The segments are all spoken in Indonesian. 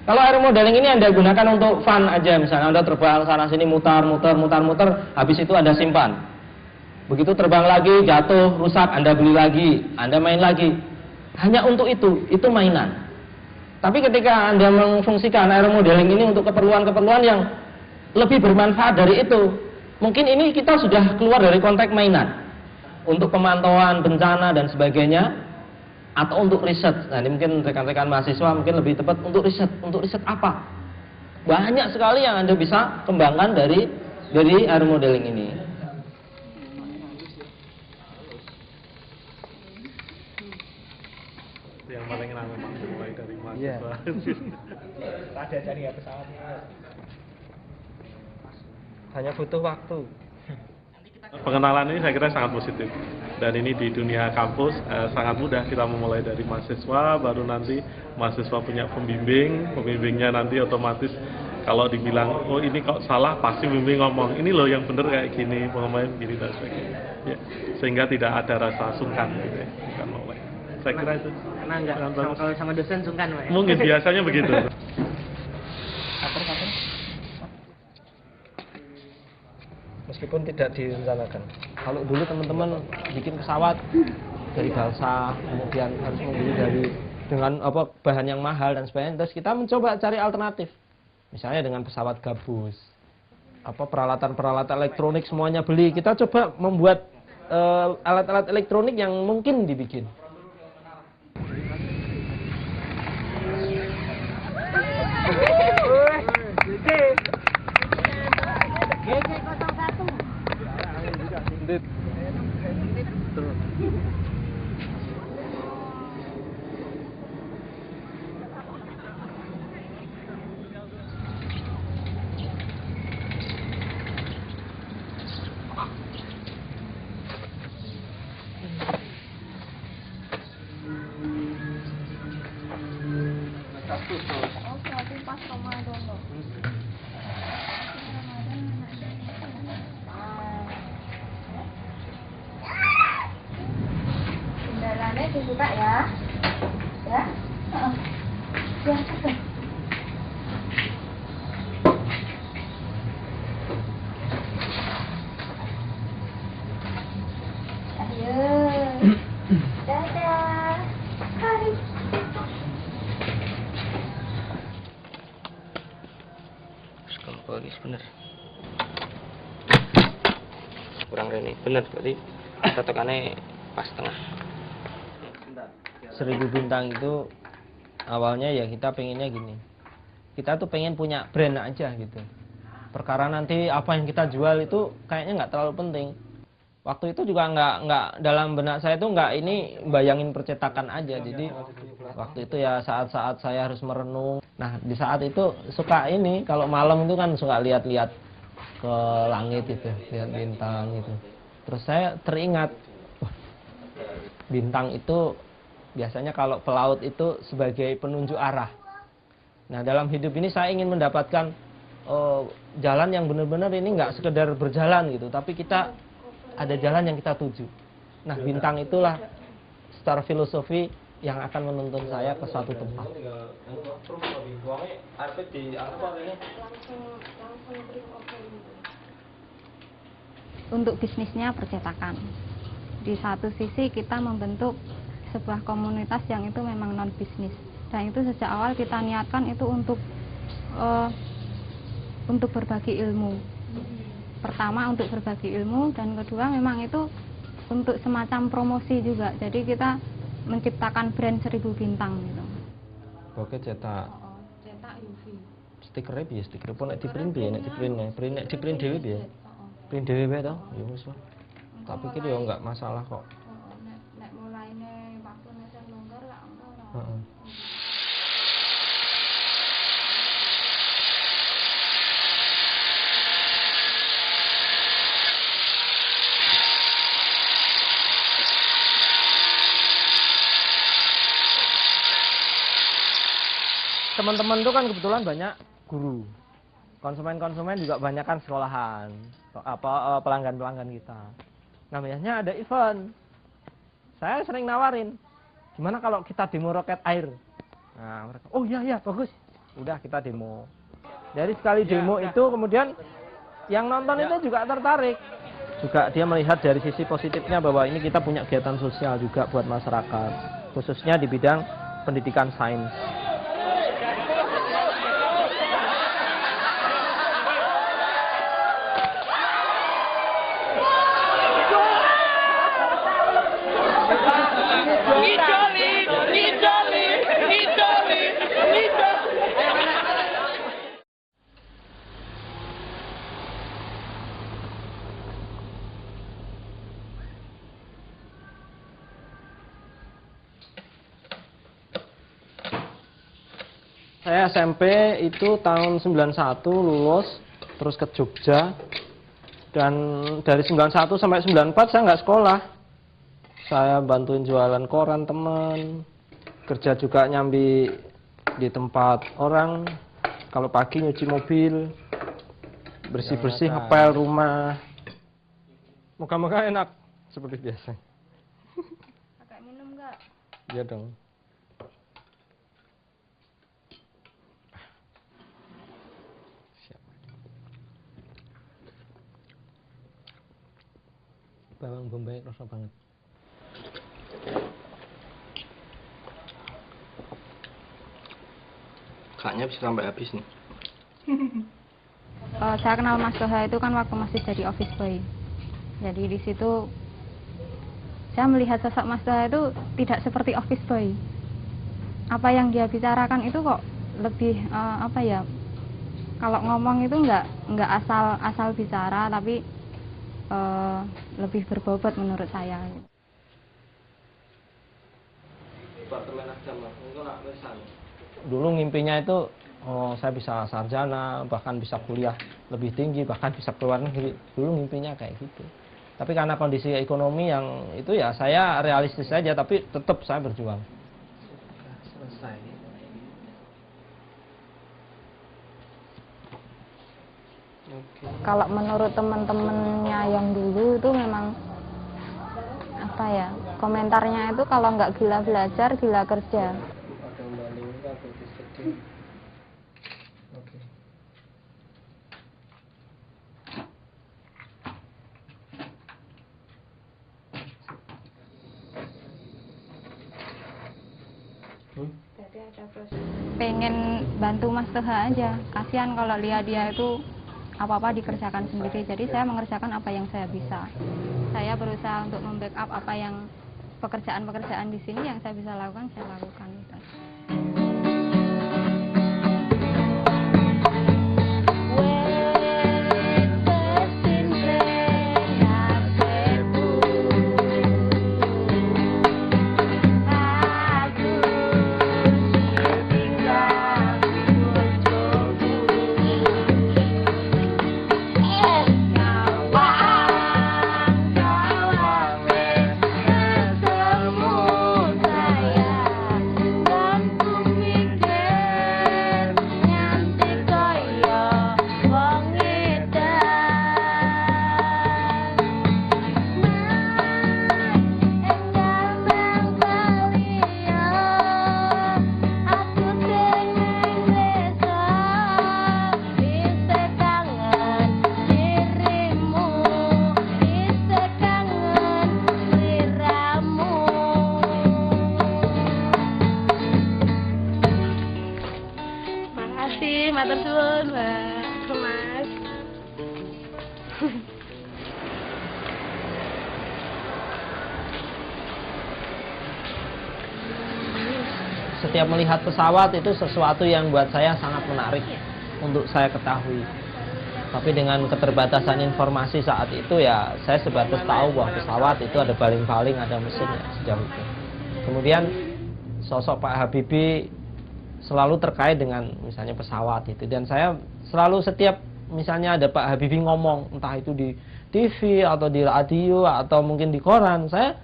Kalau air modeling ini Anda gunakan untuk fun aja, misalnya Anda terbang sana sini muter, habis itu Anda simpan. Begitu terbang lagi, jatuh, rusak, Anda beli lagi, Anda main lagi. Hanya untuk itu mainan. Tapi ketika Anda memfungsikan air modeling ini untuk keperluan-keperluan yang lebih bermanfaat dari itu, mungkin ini kita sudah keluar dari konteks mainan. Untuk pemantauan bencana dan sebagainya, atau untuk riset. Nah, ini mungkin rekan-rekan mahasiswa mungkin lebih tepat untuk riset. Untuk riset apa? Banyak sekali yang Anda bisa kembangkan dari air modeling ini. Yang paling enak memang mulai dari mahasiswa. Ada cari pesawat. Hanya butuh waktu. Pengenalan ini saya kira sangat positif, dan ini di dunia kampus sangat mudah. Kita memulai dari mahasiswa, baru nanti mahasiswa punya pembimbingnya nanti otomatis kalau dibilang oh ini kok salah, pasti pembimbing ngomong ini loh yang benar kayak gini, pengumuman begini dan sebagainya ya, sehingga tidak ada rasa sungkan gitu ya, bukan mulai. Saya kira itu Karena enggak kalau sama dosen sungkan, Pak. mungkin biasanya begitu. Meskipun tidak direncanakan. Kalau dulu teman-teman bikin pesawat dari balsa, kemudian harus membeli dengan bahan yang mahal dan sebagainya, terus kita mencoba cari alternatif. Misalnya dengan pesawat gabus, peralatan-peralatan elektronik semuanya beli. Kita coba membuat alat-alat elektronik yang mungkin dibikin. Kendalanya dibuka ya. Ya. Ya, oke. Ayo. Dadah. Hai. Polis bener. Kurang rene bener, berarti totokannya pas tengah. 1000 bintang itu awalnya ya kita pengennya gini. Kita tuh pengen punya brand aja gitu. Perkara nanti apa yang kita jual itu kayaknya nggak terlalu penting. Waktu itu juga nggak dalam benak saya tuh nggak ini bayangin percetakan aja. Jadi waktu itu ya saat-saat saya harus merenung. Nah di saat itu suka ini kalau malam itu kan suka lihat-lihat ke langit itu, lihat bintang gitu. Terus saya teringat, wah, bintang itu biasanya kalau pelaut itu sebagai penunjuk arah. Nah dalam hidup ini saya ingin mendapatkan jalan yang benar-benar ini nggak sekedar berjalan gitu, tapi kita ada jalan yang kita tuju. Nah bintang itulah secara filosofi yang akan menuntun saya ke suatu tempat. Untuk bisnisnya percetakan. Di satu sisi kita membentuk sebuah komunitas yang itu memang non bisnis, dan itu sejak awal kita niatkan itu untuk berbagi ilmu. Pertama untuk berbagi ilmu, dan kedua memang itu untuk semacam promosi juga. Jadi kita menciptakan brand 1000 bintang gitu. Oke, cetak. Cetak UV. Stikernya piye? Stiker pun nek di-print piye? Nek di-print dhewe piye? Print dhewe wae to? Ya wis wae. Tak pikir ya enggak masalah kok. Nek mulaine waktune sing longgar lah engko lah. Heeh. Teman-teman itu kan kebetulan banyak guru, konsumen-konsumen juga banyak kan sekolahan, pelanggan-pelanggan kita. Nah biasanya ada event, saya sering nawarin, gimana kalau kita demo roket air? Nah mereka, oh iya bagus, udah kita demo. Dari sekali demo itu kemudian yang nonton itu juga tertarik. Juga dia melihat dari sisi positifnya bahwa ini kita punya kegiatan sosial juga buat masyarakat, khususnya di bidang pendidikan sains. Saya SMP itu tahun 91 lulus, terus ke Jogja. Dan dari 91 sampai 94 saya nggak sekolah. Saya bantuin jualan koran teman, kerja juga nyambi di tempat orang. Kalau pagi nyuci mobil, bersih-bersih ngepel rumah. Moga-moga enak seperti biasa. Pakai minum nggak? Iya dong. Bawang bombay rasa banget. Kayaknya bisa sampai habis nih. Saya kenal Mas Toha itu kan waktu masih jadi office boy. Jadi di situ saya melihat sosok Mas Toha itu tidak seperti office boy. Apa yang dia bicarakan itu kok lebih apa ya? Kalau ngomong itu nggak asal bicara, tapi lebih berbobot menurut saya. Dulu ngimpinya itu saya bisa sarjana, bahkan bisa kuliah lebih tinggi, bahkan bisa ke luar negeri. Dulu ngimpinya kayak gitu. Tapi karena kondisi ekonomi yang itu ya saya realistis saja, tapi tetap saya berjuang. Selesai. Kalau menurut teman-temannya yang dulu itu memang apa ya, komentarnya itu kalau nggak gila belajar, gila kerja. Pengen bantu Mas Toha aja, kasihan kalau lihat dia itu apa-apa dikerjakan sendiri. Jadi saya mengerjakan apa yang saya bisa. Saya berusaha untuk membackup apa yang pekerjaan-pekerjaan di sini yang saya bisa lakukan, saya lakukan. Matur suwun, Mbak Mas. Setiap melihat pesawat itu sesuatu yang buat saya sangat menarik untuk saya ketahui. Tapi dengan keterbatasan informasi saat itu ya saya sebatas tahu bahwa pesawat itu ada baling-baling, ada mesinnya sejauh itu. Kemudian sosok Pak Habibie selalu terkait dengan misalnya pesawat itu, dan saya selalu setiap misalnya ada Pak Habibie ngomong entah itu di TV atau di radio atau mungkin di koran, saya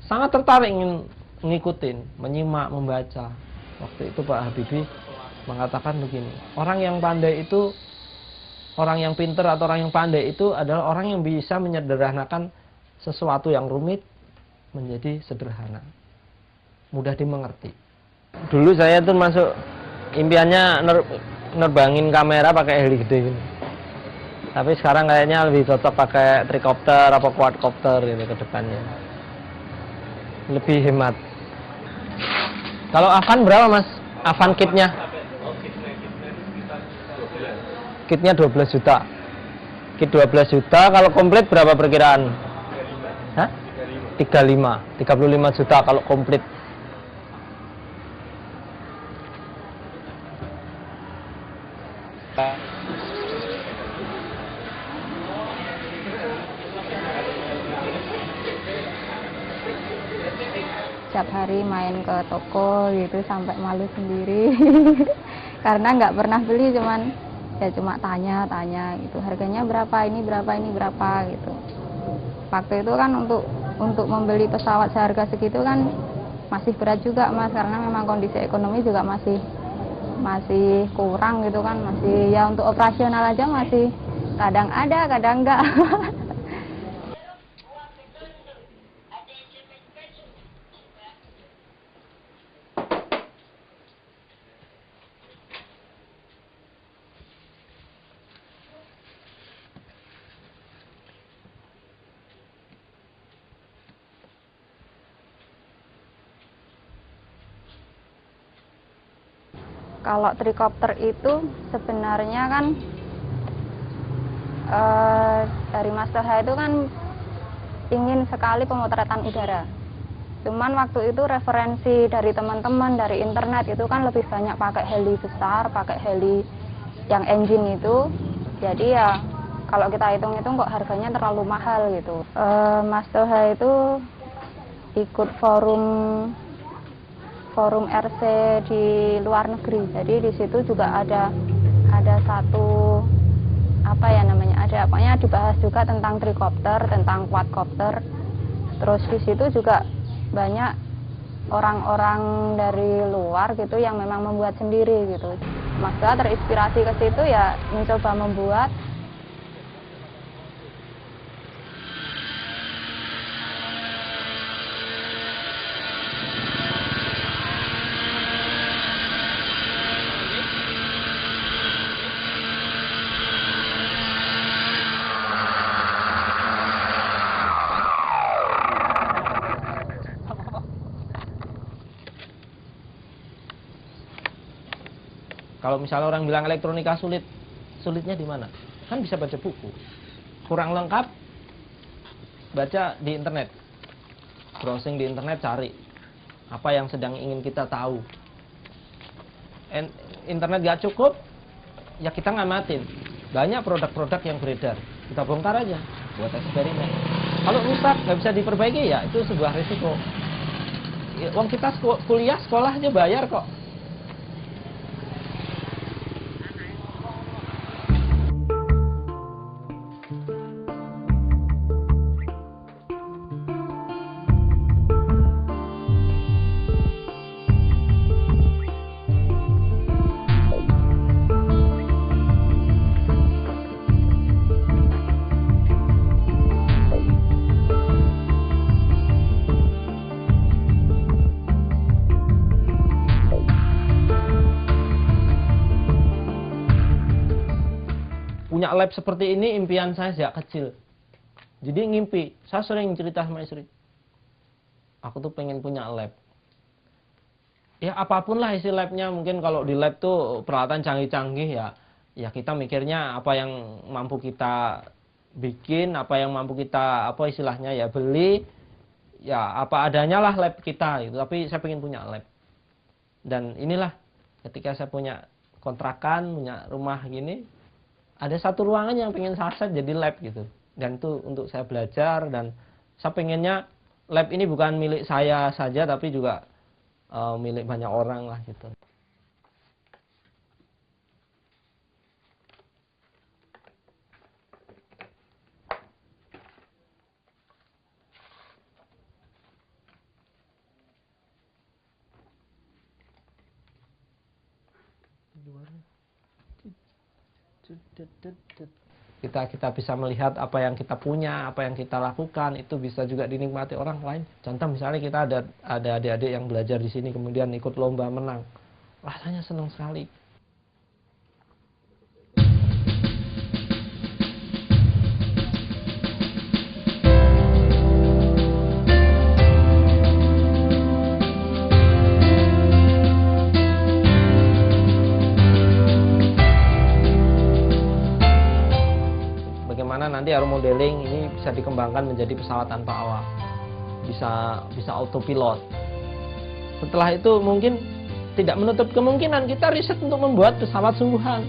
sangat tertarik ingin ngikutin, menyimak, membaca. Waktu itu Pak Habibie mengatakan begini, orang yang pandai itu, orang yang pinter atau orang yang pandai itu adalah orang yang bisa menyederhanakan sesuatu yang rumit menjadi sederhana, mudah dimengerti. Dulu saya tuh masuk impiannya nerbangin kamera pakai heli gede gitu. Tapi sekarang kayaknya lebih cocok pakai tricopter atau quadcopter ini ke depannya. Lebih hemat. Kalau Avan berapa Mas? Avan kitnya? Kitnya 12 juta. Kit 12 juta, kalau komplit berapa perkiraan? Hah? 35 juta kalau komplit. Setiap hari main ke toko gitu sampai malu sendiri karena nggak pernah beli, cuma tanya gitu, harganya berapa, ini berapa gitu. Waktu itu kan untuk membeli pesawat seharga segitu kan masih berat juga Mas, karena memang kondisi ekonomi juga masih kurang gitu kan, masih ya untuk operasional aja masih kadang ada kadang enggak. Kalau tricopter itu sebenarnya kan dari Mas Toha itu kan ingin sekali pemotretan udara. Cuman waktu itu referensi dari teman-teman dari internet itu kan lebih banyak pakai heli besar, pakai heli yang engine itu. Jadi ya kalau kita hitung-hitung kok harganya terlalu mahal gitu. Mas Toha itu ikut forum RC di luar negeri. Jadi di situ juga ada satu pokoknya dibahas juga tentang tricopter, tentang quadcopter. Terus di situ juga banyak orang-orang dari luar gitu yang memang membuat sendiri gitu. Mas Toha terinspirasi ke situ ya mencoba membuat. Kalau misalnya orang bilang elektronika sulit, sulitnya di mana? Kan bisa baca buku. Kurang lengkap, baca di internet. Browsing di internet, cari apa yang sedang ingin kita tahu. Internet gak cukup, ya kita ngamatin. Banyak produk-produk yang beredar, kita bongkar aja, buat eksperimen. Kalau rusak, nggak bisa diperbaiki, ya itu sebuah risiko. Uang kita kuliah, sekolah aja bayar kok. Punya lab seperti ini impian saya sejak kecil. Jadi ngimpi, saya sering cerita sama istri. Aku tuh pengen punya lab. Ya apapun lah isi labnya, mungkin kalau di lab tuh peralatan canggih-canggih ya kita mikirnya apa yang mampu kita bikin, apa yang mampu kita istilahnya ya beli, ya apa adanya lah lab kita gitu. Tapi saya pengen punya lab. Dan inilah ketika saya punya kontrakan, punya rumah gini, ada satu ruangan yang pengen saya set jadi lab gitu. Dan itu untuk saya belajar, dan saya pengennya lab ini bukan milik saya saja tapi juga milik banyak orang lah gitu. Kita bisa melihat apa yang kita punya, apa yang kita lakukan itu bisa juga dinikmati orang lain. Contoh misalnya kita ada adik-adik yang belajar di sini kemudian ikut lomba menang. rasanya senang sekali. Bagaimana nanti aeromodeling ini bisa dikembangkan menjadi pesawat tanpa awak, bisa autopilot. Setelah itu mungkin tidak menutup kemungkinan kita riset untuk membuat pesawat sungguhan.